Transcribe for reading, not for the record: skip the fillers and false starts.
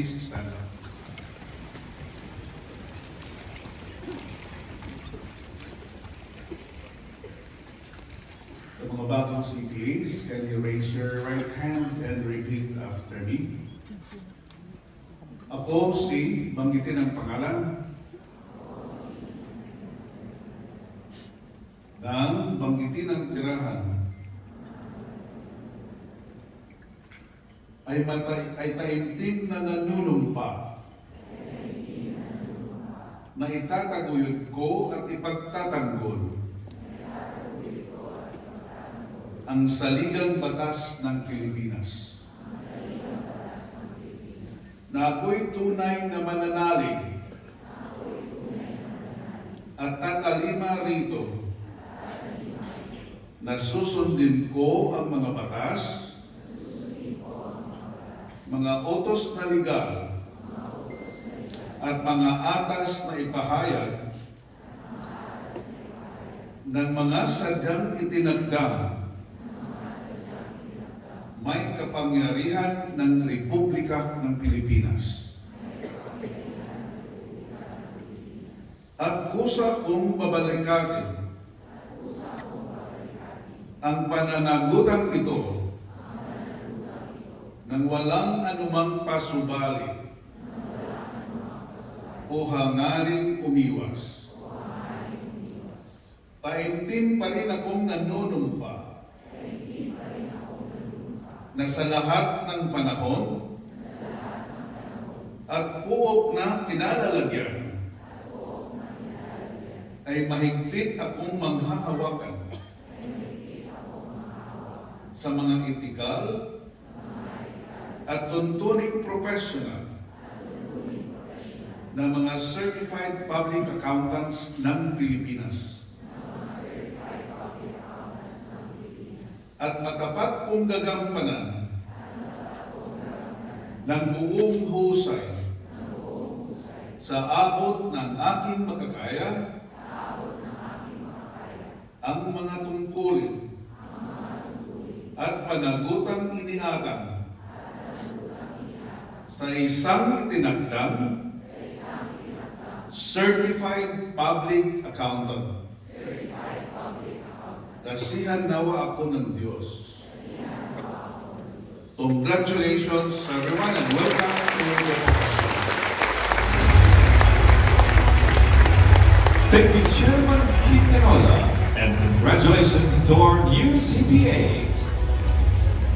Stand up. Sa mga bagong CPAs, can you raise your right hand and repeat after me? Ako si, banggitin ang pangalan, nang banggitin ang tirahan, ay taimtim na nanunumpa na itataguyod ko at ipagtatanggol ang saligang batas ng Pilipinas, na ako'y tunay na mananalig at tatalima rito na susundin ko ang mga batas, mga utos na legal at mga atas na ipahayag ng mga sadyang itinagdang may kapangyarihan ng Republika ng Pilipinas. At kusa kong babalikatin ang pananagutang ito nang walang anumang pasubali o hangaring umiwas. Taimtim pa rin akong nanunumpa na sa lahat ng panahon at puok na kinalalagyan ay mahigpit akong manghahawakan sa mga etikal at tuntuning professional ng mga Certified Public Accountants ng Pilipinas. At matapat kong gagampanan ng buong husay sa abot ng aking makakaya ang mga tungkulin at panagutang iniatang sa isang itinagdang Certified Public Accountant. Kasihan nawa ako ng Diyos. Congratulations everyone and welcome to the profession. Thank you, Chairman Keith Canola, and congratulations to our new CPAs.